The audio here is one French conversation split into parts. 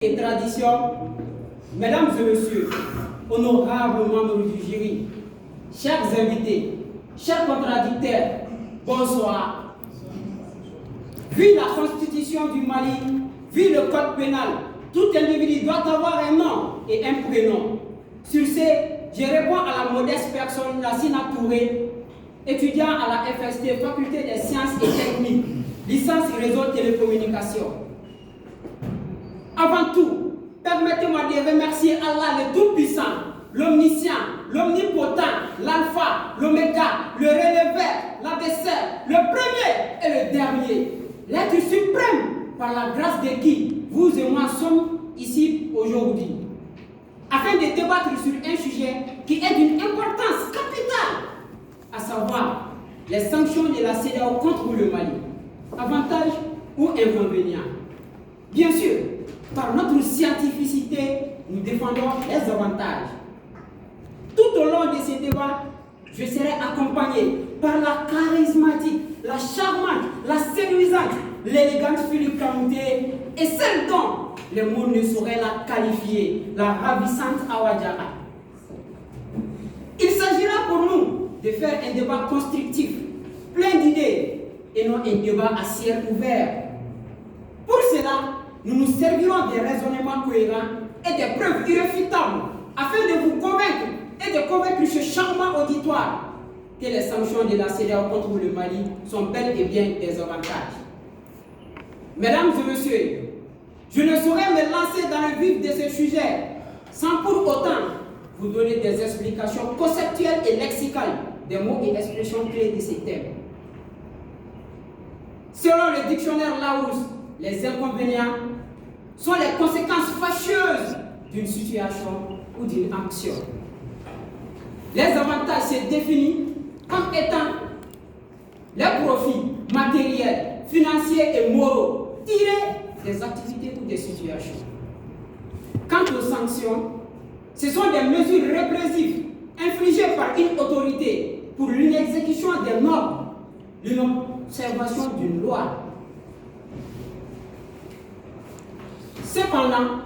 Et tradition, mesdames et messieurs, honorables membres du jury, chers invités, chers contradicteurs, bonsoir. Vu la constitution du Mali, vu le code pénal, tout individu doit avoir un nom et un prénom. Sur ce, je réponds à la modeste personne Lassina Touré, étudiant à la FST, Faculté des sciences et techniques, licence réseau télécommunications. Avant tout, permettez-moi de remercier Allah le Tout-Puissant, l'Omniscient, l'Omnipotent, l'Alpha, l'Oméga, le Releveur, l'Abaisseur, le premier et le dernier, l'être suprême par la grâce de qui vous et moi sommes ici aujourd'hui, afin de débattre sur un sujet qui est d'une importance capitale, à savoir les sanctions de la CEDEAO contre le Mali. Avantages ou inconvénients? Bien sûr, par notre scientificité, nous défendons les avantages. Tout au long de ces débats, je serai accompagné par la charismatique, la charmante, la séduisante, l'élégante Philippe Kamouté et celle dont les mots ne sauraient la qualifier, la ravissante Awadjara. Il s'agira pour nous de faire un débat constructif, plein d'idées, et non un débat à ciel ouvert. Pour cela, nous nous servirons des raisonnements cohérents et des preuves irréfutables afin de vous convaincre et de convaincre ce charmant auditoire que les sanctions de la CEDEAO contre le Mali sont bel et bien des avantages. Mesdames et messieurs, je ne saurais me lancer dans le vif de ce sujet sans pour autant vous donner des explications conceptuelles et lexicales des mots et expressions clés de ces thèmes. Selon le dictionnaire Larousse, les inconvénients sont les conséquences fâcheuses d'une situation ou d'une action. Les avantages se définissent comme étant les profits matériels, financiers et moraux tirés des activités ou des situations. Quant aux sanctions, ce sont des mesures répressives infligées par une autorité pour l'inexécution des normes, l'inobservation d'une loi. Cependant,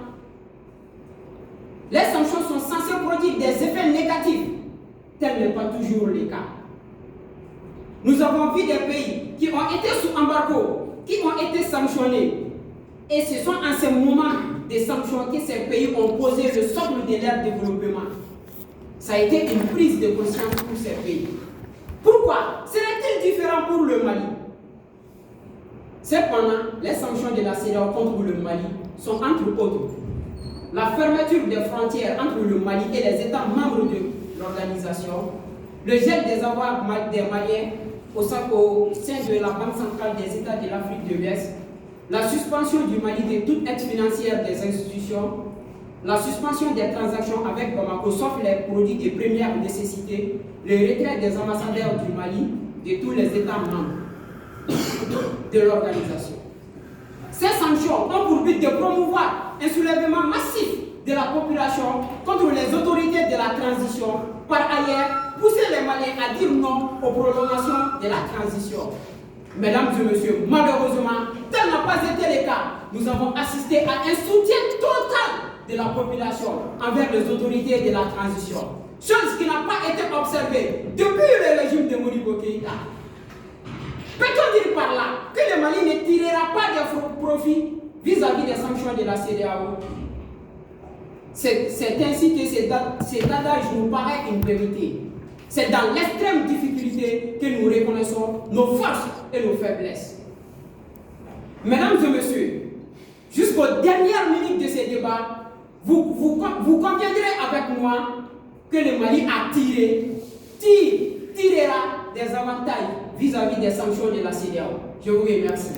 les sanctions sont censées produire des effets négatifs. Tel n'est pas toujours le cas. Nous avons vu des pays qui ont été sous embargo, qui ont été sanctionnés. Et ce sont en ces moments de sanctions que ces pays ont posé le socle de leur développement. Ça a été une prise de conscience pour ces pays. Pourquoi serait-il différent pour le Mali? Cependant, les sanctions de la CEDEAO contre le Mali sont entre autres la fermeture des frontières entre le Mali et les États membres de l'organisation, le gel des avoirs des Maliens au sein de la Banque centrale des États de l'Afrique de l'Ouest, la suspension du Mali de toute aide financière des institutions, la suspension des transactions avec Bamako sauf les produits de première nécessité, le retrait des ambassadeurs du Mali de tous les États membres de l'organisation. Ces sanctions ont pour but de promouvoir un soulèvement massif de la population contre les autorités de la transition. Par ailleurs, pousser les Maliens à dire non aux prolongations de la transition. Mesdames et messieurs, malheureusement, tel n'a pas été le cas. Nous avons assisté à un soutien total de la population envers les autorités de la transition. Chose qui n'a pas été observée depuis le régime de Modibo Keïta. Peut-on dire par là que le Mali ne tirera pas de profit vis-à-vis des sanctions de la CEDEAO? C'est ainsi que cet adage nous paraît une vérité. C'est dans l'extrême difficulté que nous reconnaissons nos forces et nos faiblesses. Mesdames et messieurs, jusqu'aux dernières minutes de ce débat, vous conviendrez avec moi que le Mali a tirera des avantages vis-à-vis des sanctions de la CEDEAO. Je vous remercie.